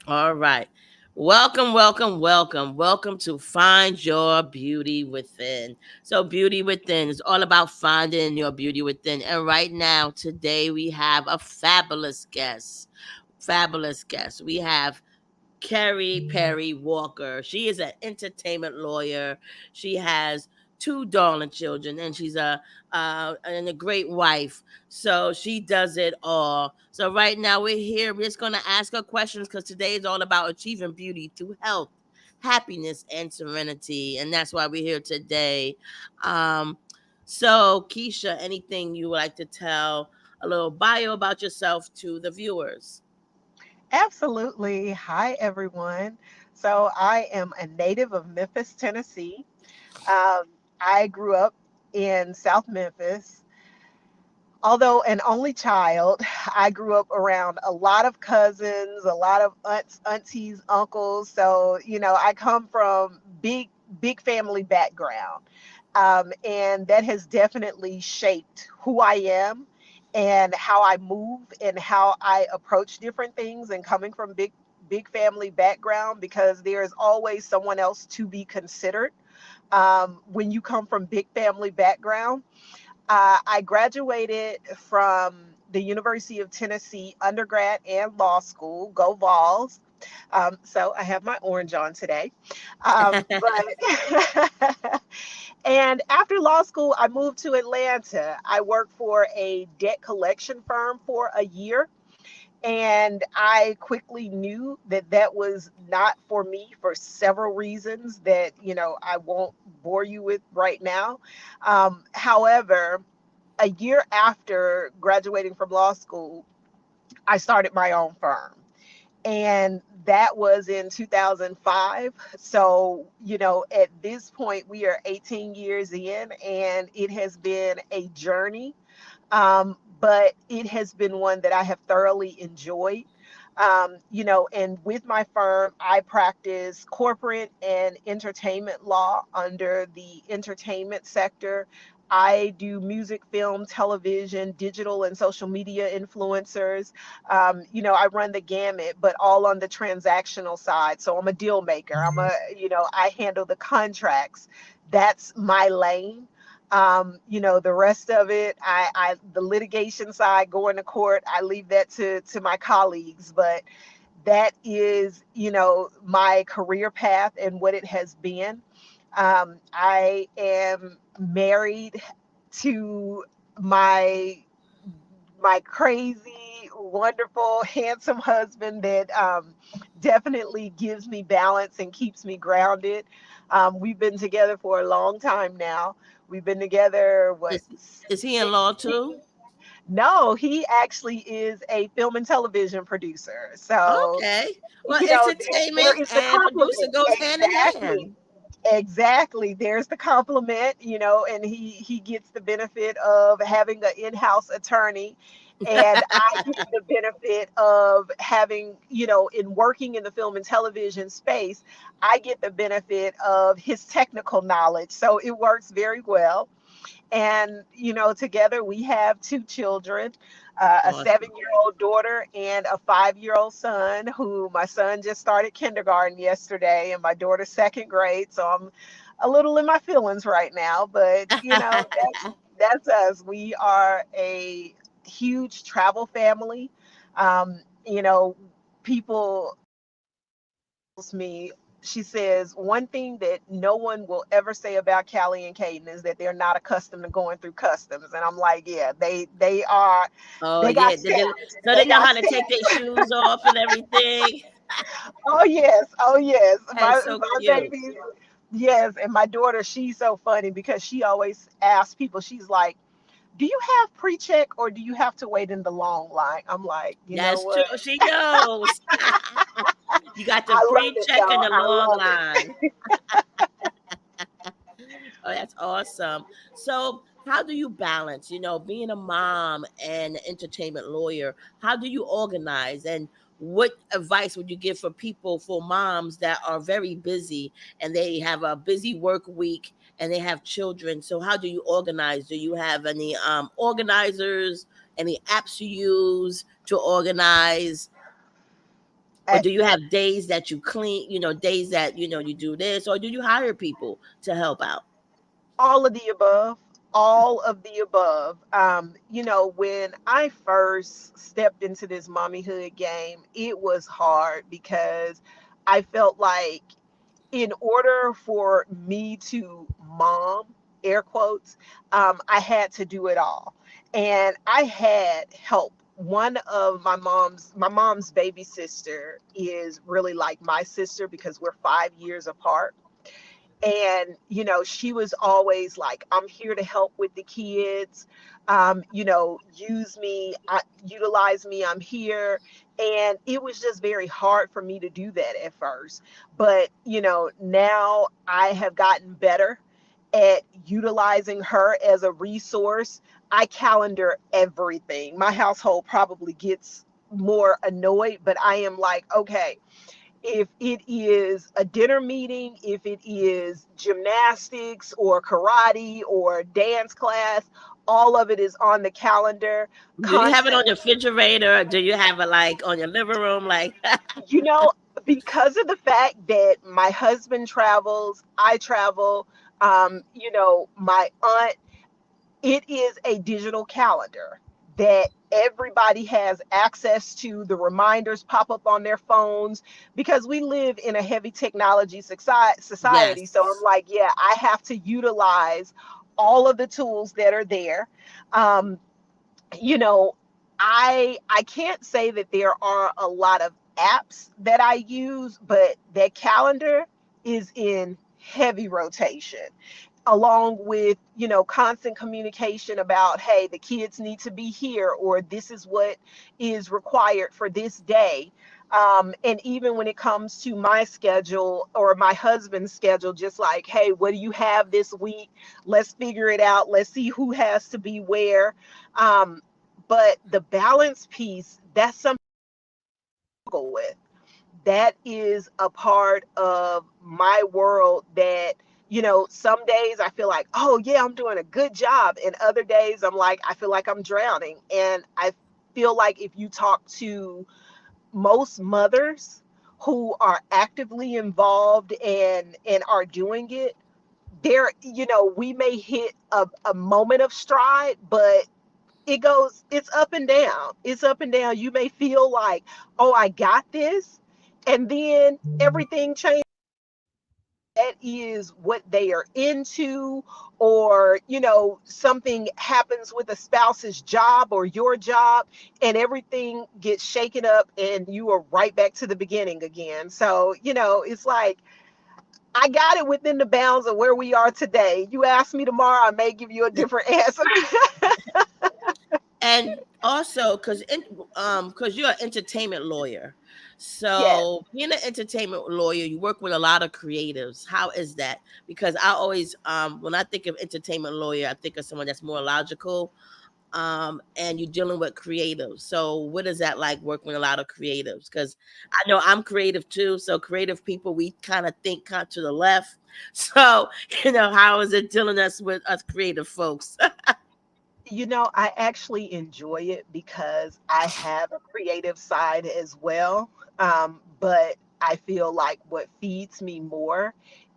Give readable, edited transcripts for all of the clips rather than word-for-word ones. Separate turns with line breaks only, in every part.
All right. Welcome, welcome, welcome. Welcome to Find Your Beauty Within. So, Beauty Within is all about finding your beauty within. And right now, today, we have a fabulous guest. Fabulous guest. We have Carrie Perry Walker. She is an entertainment lawyer. She has two darling children, and she's a great wife. So she does it all. So right now we're here. We're just gonna ask her questions because today is all about achieving beauty through health, happiness, and serenity, and that's why we're here today. Um, so Keisha, anything you would like to tell a little bio about yourself to the viewers?
Absolutely. Hi, everyone. So, I am a native of Memphis, Tennessee. Um, I grew up in South Memphis. Although an only child, I grew up around a lot of cousins, a lot of aunts, aunties, uncles. So, I come from big family background. And that has definitely shaped who I am and how I move and how I approach different things, and coming from big family background, because there is always someone else to be considered when you come from big family background. I graduated from the University of Tennessee undergrad and law school. Go Vols! So I have my orange on today. But and after law school, I moved to Atlanta. I worked for a debt collection firm for a year. And I quickly knew that that was not for me for several reasons that, I won't bore you with right now. However, a year after graduating from law school, I started my own firm. And that was in 2005. So, at this point, we are 18 years in, and it has been a journey. But it has been one that I have thoroughly enjoyed. And with my firm, I practice corporate and entertainment law under the entertainment sector. I do music, film, television, digital, and social media influencers. I run the gamut, but all on the transactional side. So I'm a deal maker. I handle the contracts. That's my lane. The rest of it, the litigation side, going to court, I leave that to my colleagues. But that is, my career path and what it has been. I am married to my my crazy, wonderful, handsome husband that definitely gives me balance and keeps me grounded. We've been together for a long time now. We've been together, what,
is is he in law
16?
too?
No, he actually is a film and television producer. So,
Okay. Well,
there
entertainment
is the
and producer
compliment.
goes hand in
Exactly.
hand.
Exactly. There's the compliment, and he gets the benefit of having an in-house attorney, and I get the benefit of having, in working in the film and television space, I get the benefit of his technical knowledge. So it works very well. And, together we have two children, a
Awesome.
7-year-old daughter and a 5-year-old son, who my son just started kindergarten yesterday, and my daughter's second grade. So I'm a little in my feelings right now, but, that's us. We are a huge travel family. Um, you know, people tells me, she says, one thing that no one will ever say about Callie and Caden is that they're not accustomed to going through customs. And I'm like, yeah, they are.
Oh
They got
yeah.
steps.
So they
They
know
got
how to take their
steps.
shoes off and everything.
Oh yes, oh yes.
That's
My
so
my
cute.
babies, yes. And my daughter, she's so funny because she always asks people. She's like, "Do you have pre-check or do you have to wait in the long line?" I'm like, you know
That's true.
what?
She knows. You got the
I love it
pre-check and
though.
the
I
long
love it.
line. Oh, that's awesome. So, how do you balance, being a mom and an entertainment lawyer? How do you organize? And what advice would you give for people, for moms that are very busy and they have a busy work week and they have children? So, how do you organize? Do you have any organizers, any apps you use to organize? Or
Uh,
do you have days that you clean, days that, you do this, or do you hire people to help out?
all of the above. All of the above. When I first stepped into this mommyhood game, it was hard because I felt like in order for me to mom, air quotes, I had to do it all. And I had help. One of my mom's baby sister is really like my sister because we're 5 years apart. And she was always like, I'm here to help with the kids. Use me, utilize me, I'm here. And it was just very hard for me to do that at first, but now I have gotten better at utilizing her as a resource. I calendar everything. My household probably gets more annoyed, but I am like, okay, if it is a dinner meeting, if it is gymnastics or karate or dance class, all of it is on the calendar.
Do you have it
Content,
on your refrigerator, or do you have it like on your living room? Like,
you know, because of the fact that my husband travels, I travel, my aunt, it is a digital calendar that everybody has access to. The reminders pop up on their phones because we live in a heavy technology society. So I'm
yes.
like, yeah, I have to utilize all of the tools that are there. Um, you know, I can't say that there are a lot of apps that I use, but that calendar is in heavy rotation, along with constant communication about, hey, the kids need to be here, or this is what is required for this day. And even when it comes to my schedule or my husband's schedule, just like, hey, what do you have this week? Let's figure it out. Let's see who has to be where. Um, but the balance piece, that's something I struggle with. That is a part of my world that, some days I feel like, oh yeah, I'm doing a good job, and other days I'm like, I feel like I'm drowning. And I feel like if you talk to most mothers who are actively involved and are doing it, there, we may hit a moment of stride, but it's up and down. It's up and down. You may feel like, oh, I got this, and then everything changes. That is what they are into, or something happens with a spouse's job or your job, and everything gets shaken up and you are right back to the beginning again. So it's like, I got it within the bounds of where we are today. You ask me tomorrow, I may give you a different answer.
And also, because you're an entertainment lawyer,
Yes.
so being an entertainment lawyer, you work with a lot of creatives. How is that? Because I always, when I think of entertainment lawyer, I think of someone that's more logical, and you're dealing with creatives. So what is that like working with a lot of creatives? Because I know I'm creative too. So creative people, we kind of think kind of to the left. So how is it dealing us with us creative folks?
I actually enjoy it because I have a creative side as well. But I feel like what feeds me more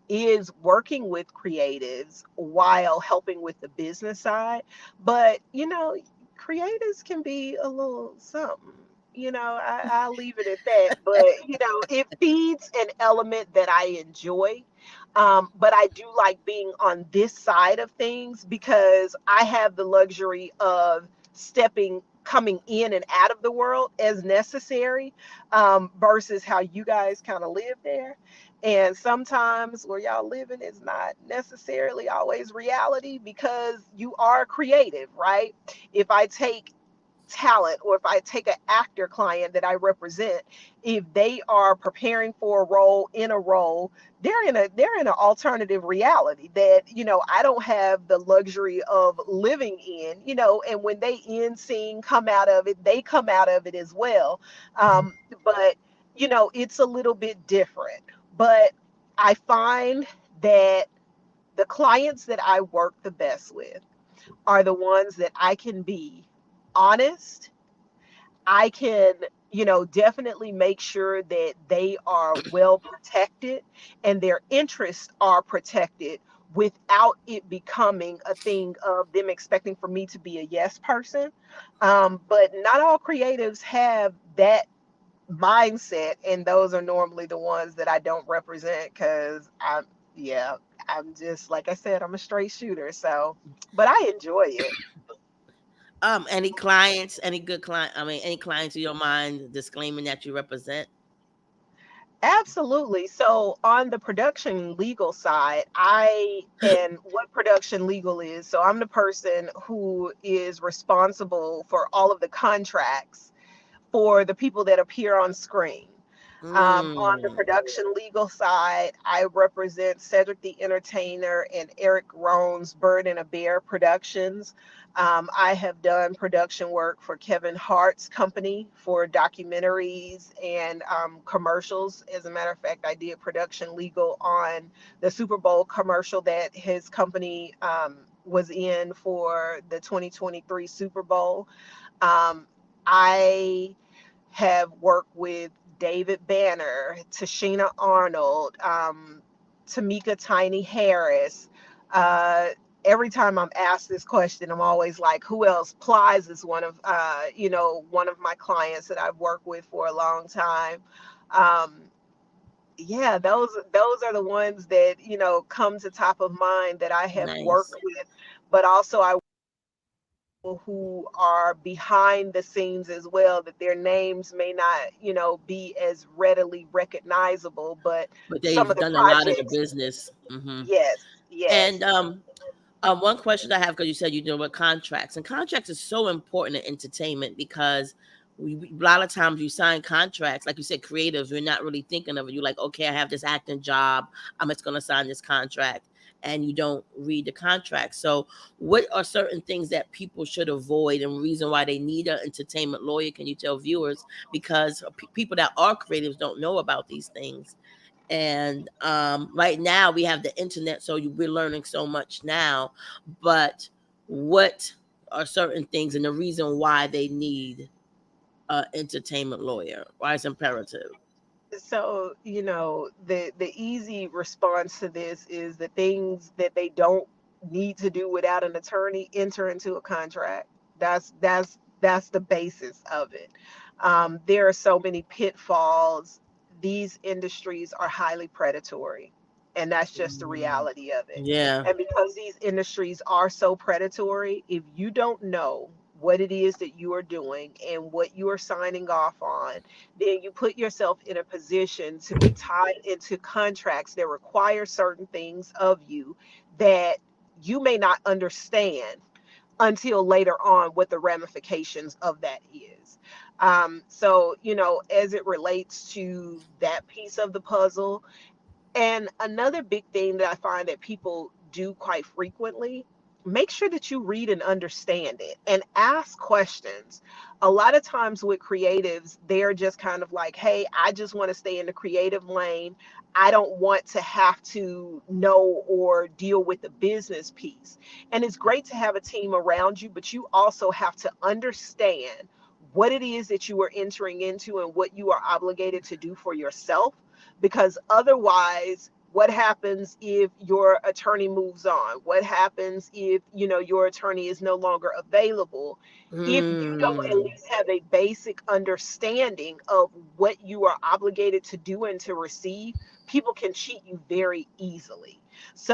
is working with creatives while helping with the business side. But, creatives can be a little something. I'll leave it at that. But, it feeds an element that I enjoy. But I do like being on this side of things because I have the luxury of coming in and out of the world as necessary, versus how you guys kind of live there. And sometimes where y'all living is not necessarily always reality because you are creative, right? If I take talent, or if I take an actor client that I represent, if they are preparing for a role in a role, they're in an alternative reality that I don't have the luxury of living in. And when they end scene, come out of it, they come out of it as well. But it's a little bit different. But I find that the clients that I work the best with are the ones that I can be honest. I can, definitely make sure that they are well protected and their interests are protected without it becoming a thing of them expecting for me to be a yes person. But not all creatives have that mindset, and those are normally the ones that I don't represent because yeah, I'm just, like I said, I'm a straight shooter. So, but I enjoy it.
Any clients, any good client? I mean, any clients you don't mind disclaiming that you represent?
Absolutely. So on the production legal side, and what production legal is, so I'm the person who is responsible for all of the contracts for the people that appear on screen. On the
Mm,
production legal side, I represent Cedric the Entertainer and Eric Rohn's Bird and a Bear Productions. I have done production work for Kevin Hart's company for documentaries and commercials. As a matter of fact, I did production legal on the Super Bowl commercial that his company was in for the 2023 Super Bowl. Um, I have worked with David Banner, Tashina Arnold, Tamika Tiny Harris. Uh, every time I'm asked this question, I'm always like, who else? Plies is one of my clients that I've worked with for a long time. Um, yeah, those are the ones that come to top of mind that I have worked
nice.
with. But also, I who are behind the scenes as well, that their names may not be as readily recognizable, but
But
some of
they've
the
done a lot of the
projects.
business.
Yes,
And
yes.
one question I have, because you said you deal with contracts, and contracts is so important in entertainment because a lot of times you sign contracts, like you said, creatives, you're not really thinking of it. You're like, okay, I have this acting job, I'm just going to sign this contract, and you don't read the contract. So, what are certain things that people should avoid, and reason why they need an entertainment lawyer? Can you tell viewers, because people that are creatives don't know about these things? And right now we have the internet, so we're learning so much now. But what are certain things, and the reason why they need an entertainment lawyer? Why it's imperative?
So, the easy response to this is the things that they don't need to do without an attorney enter into a contract. That's the basis of it. There are so many pitfalls. These industries are highly predatory, and that's just the
Mm,
reality of it.
yeah,
And because these industries are so predatory, if you don't know what it is that you are doing and what you are signing off on, then you put yourself in a position to be tied into contracts that require certain things of you that you may not understand until later on what the ramifications of that is. So, as it relates to that piece of the puzzle, and another big thing that I find that people do quite frequently, make sure that you read and understand it and ask questions. A lot of times with creatives, they're just kind of like, hey, I just want to stay in the creative lane. I don't want to have to know or deal with the business piece. And it's great to have a team around you, but you also have to understand what it is that you are entering into and what you are obligated to do for yourself, because otherwise, what happens if your attorney moves on? What happens if your attorney is no longer available? If you don't at
mm,
least have a basic understanding of what you are obligated to do and to receive, people can cheat you very easily.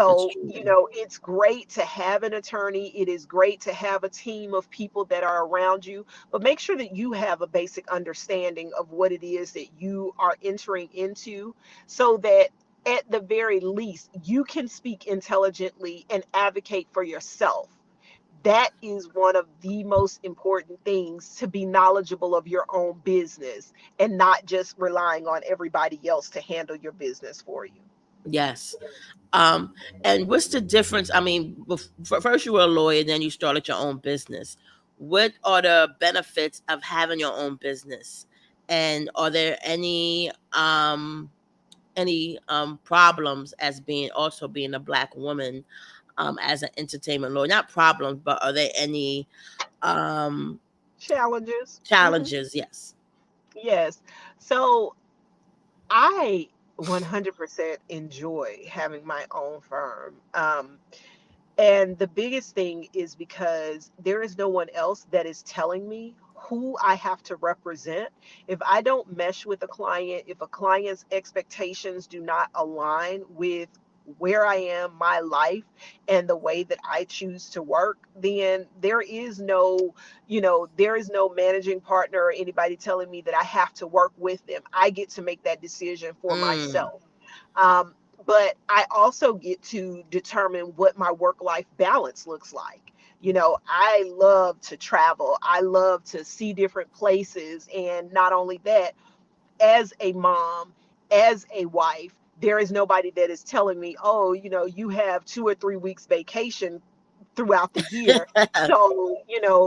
that's
So,
true.
it's great to have an attorney. It is great to have a team of people that are around you, but make sure that you have a basic understanding of what it is that you are entering into, so that at the very least you can speak intelligently and advocate for yourself. That is one of the most important things, to be knowledgeable of your own business and not just relying on everybody else to handle your business for you.
Yes. Um, and what's the difference? I mean, first you were a lawyer, then you started your own business. What are the benefits of having your own business? And are there any problems as being a black woman as an entertainment lawyer? Not problems, but are there any um
Challenges.
challenges? Yes.
Yes. So I 100% enjoy having my own firm. And the biggest thing is because there is no one else that is telling me who I have to represent. If I don't mesh with a client, if a client's expectations do not align with where I am, my life, and the way that I choose to work, then there is no, there is no managing partner or anybody telling me that I have to work with them. I get to make that decision for
Mm.
myself. Um, but I also get to determine what my work life balance looks like. I love to travel, I love to see different places. And not only that, as a mom, as a wife, there is nobody that is telling me, oh, you have 2 or 3 weeks vacation throughout the year. So,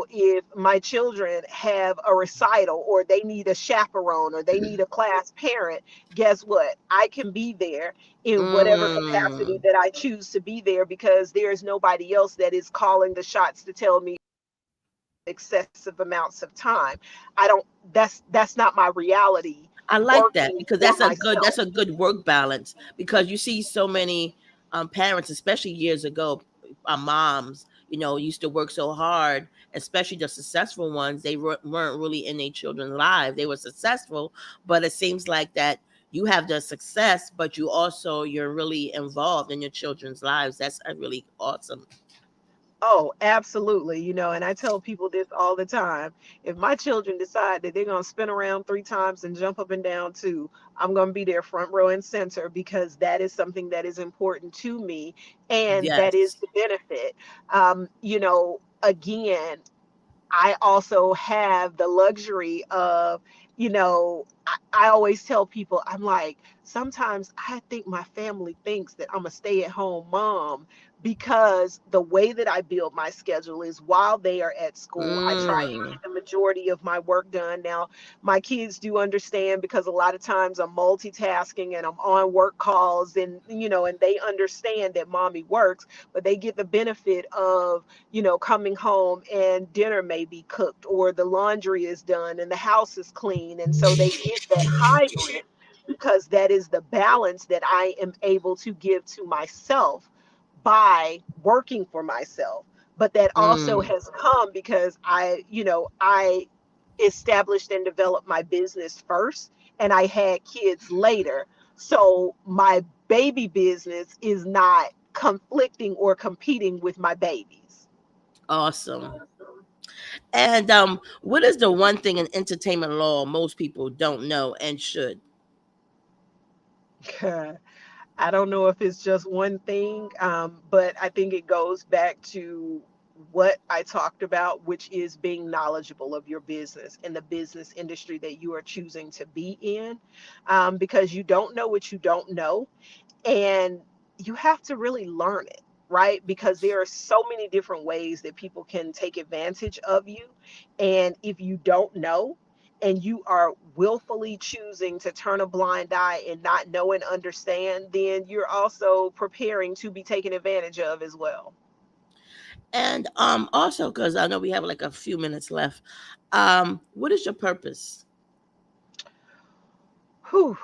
if my children have a recital or they need a chaperone or they need a class parent, guess what? I can be there in whatever capacity
Mm.
that I choose to be there, because there is nobody else that is calling the shots to tell me excessive amounts of time. I don't that's not my reality
I like that
working
because
for
that's
myself.
a good work balance because you see so many parents, especially years ago, moms, used to work so hard, especially the successful ones. They weren't really in their children's lives. They were successful, but it seems like that you have the success, but you're really involved in your children's lives. That's a really awesome.
Oh, absolutely. And I tell people this all the time. If my children decide that they're going to spin around 3 times and jump up and down two, I'm going to be there front row and center, because that is something that is important to me. And that is
Yes.
the benefit. Again, I also have the luxury of, I always tell people, I'm like, sometimes I think my family thinks that I'm a stay at home mom, because the way that I build my schedule is while they are at school, I try to
Mm.
get the majority of my work done. Now, my kids do understand, because a lot of times I'm multitasking and I'm on work calls, and they understand that mommy works, but they get the benefit of, coming home and dinner may be cooked or the laundry is done and the house is clean. And so they get that hybrid, because that is the balance that I am able to give to myself by working for myself. But that also
Mm.
has come because I established and developed my business first, and I had kids later. So my baby business is not conflicting or competing with my babies.
Awesome. And what is the one thing in entertainment law most people don't know and should?
I don't know if it's just one thing, but I think it goes back to what I talked about, which is being knowledgeable of your business and the business industry that you are choosing to be in, because you don't know what you don't know, and you have to really learn it, right? Because there are so many different ways that people can take advantage of you, and if you don't know and you are willfully choosing to turn a blind eye and not know and understand, then you're also preparing to be taken advantage of as well.
And also because I know we have like a few minutes left, what is your purpose?
Whew.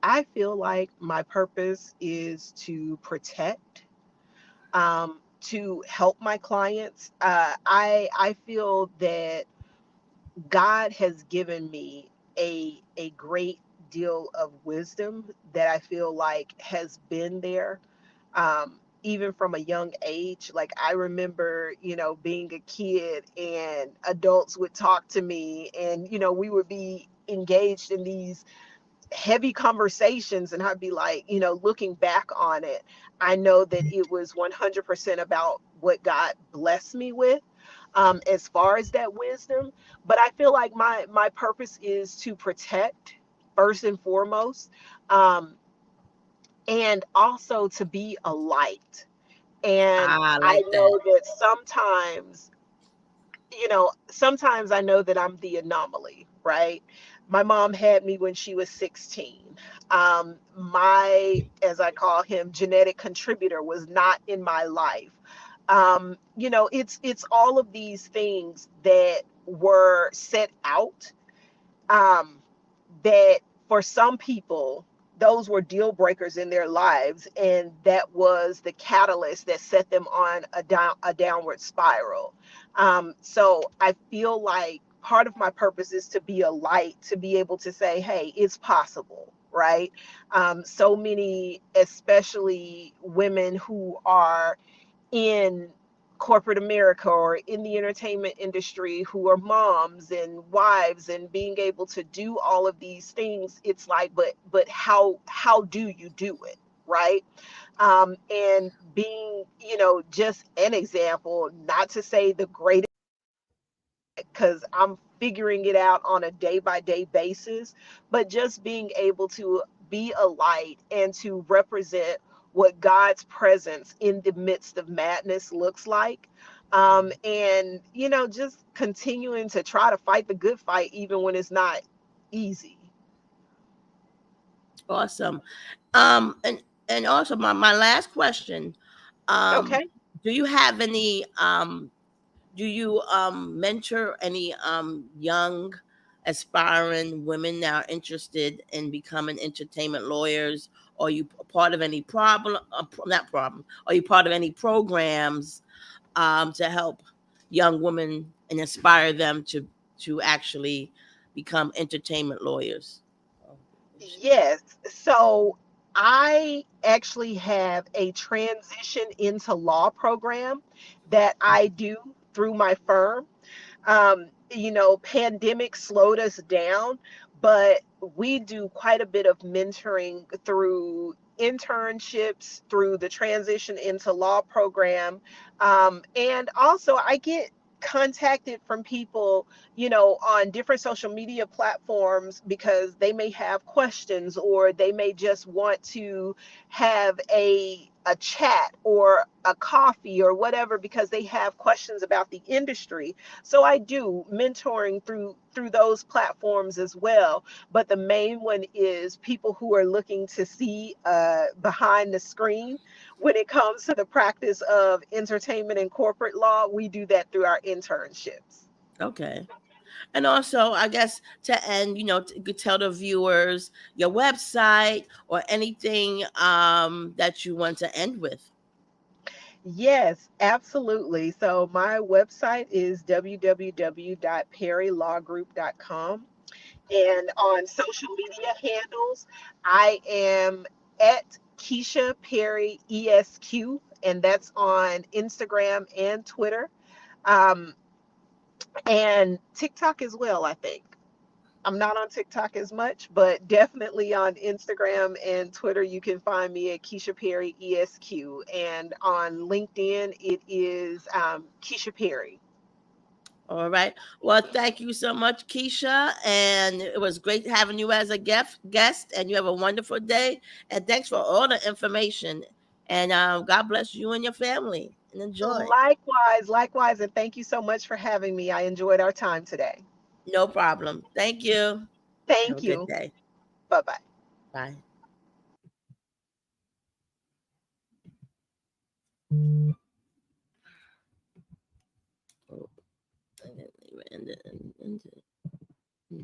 I feel like my purpose is to protect, to help my clients. I feel that God has given me a great deal of wisdom that I feel like has been there, even from a young age. Like I remember, being a kid and adults would talk to me, and we would be engaged in these heavy conversations, and I'd be like, looking back on it, I know that it was 100% about what God blessed me with, as far as that wisdom. But I feel like my purpose is to protect first and foremost, um, and also to be a light. And
I
I
like that.
know that sometimes I know that I'm the anomaly, right? My mom had me when she was 16. As I call him, genetic contributor was not in my life. It's all of these things that were set out um, that for some people, those were deal breakers in their lives, and that was the catalyst that set them on a downward spiral. So I feel like part of my purpose is to be a light, to be able to say, hey, it's possible, right? So many, especially women who are in corporate America or in the entertainment industry, who are moms and wives, and being able to do all of these things, it's like, but how do you do it, right? And being, just an example, not to say the greatest, because I'm figuring it out on a day by day basis, but just being able to be a light and to represent what God's presence in the midst of madness looks like. And, just continuing to try to fight the good fight, even when it's not easy.
Awesome. And also my last question, um,
Okay.
do you have any do you mentor any young aspiring women that are interested in becoming entertainment lawyers? Or are you part of any problem, not problem, are you part of any programs to help young women and inspire them to actually become entertainment lawyers? Oh,
Yes. So I actually have a transition into law program that I do through my firm. Pandemic slowed us down, but we do quite a bit of mentoring through internships, through the transition into law program. And also, I get contacted from people, on different social media platforms, because they may have questions, or they may just want to have a chat or a coffee or whatever, because they have questions about the industry. So I do mentoring through those platforms as well. But the main one is people who are looking to see behind the screen. When it comes to the practice of entertainment and corporate law, we do that through our internships.
okay. And also, I guess to end, you could tell the viewers your website or anything that you want to end with.
Yes, absolutely. So my website is www.perrylawgroup.com. And on social media handles, I am at Keisha Perry ESQ, and that's on Instagram and Twitter, um, and TikTok as well, I think. I'm not on TikTok as much, but definitely on Instagram and Twitter, you can find me at Keisha Perry ESQ. And on LinkedIn, it is Keisha Perry.
All right. Well, thank you so much, Keisha. And it was great having you as a guest. And you have a wonderful day. And thanks for all the information. And God bless you and your family. And enjoy.
Likewise, likewise. And thank you so much for having me. I enjoyed our time today.
No problem. Thank you. Have a
Thank
good
you.
day.
Bye bye.
Bye. Oh, I didn't even end it.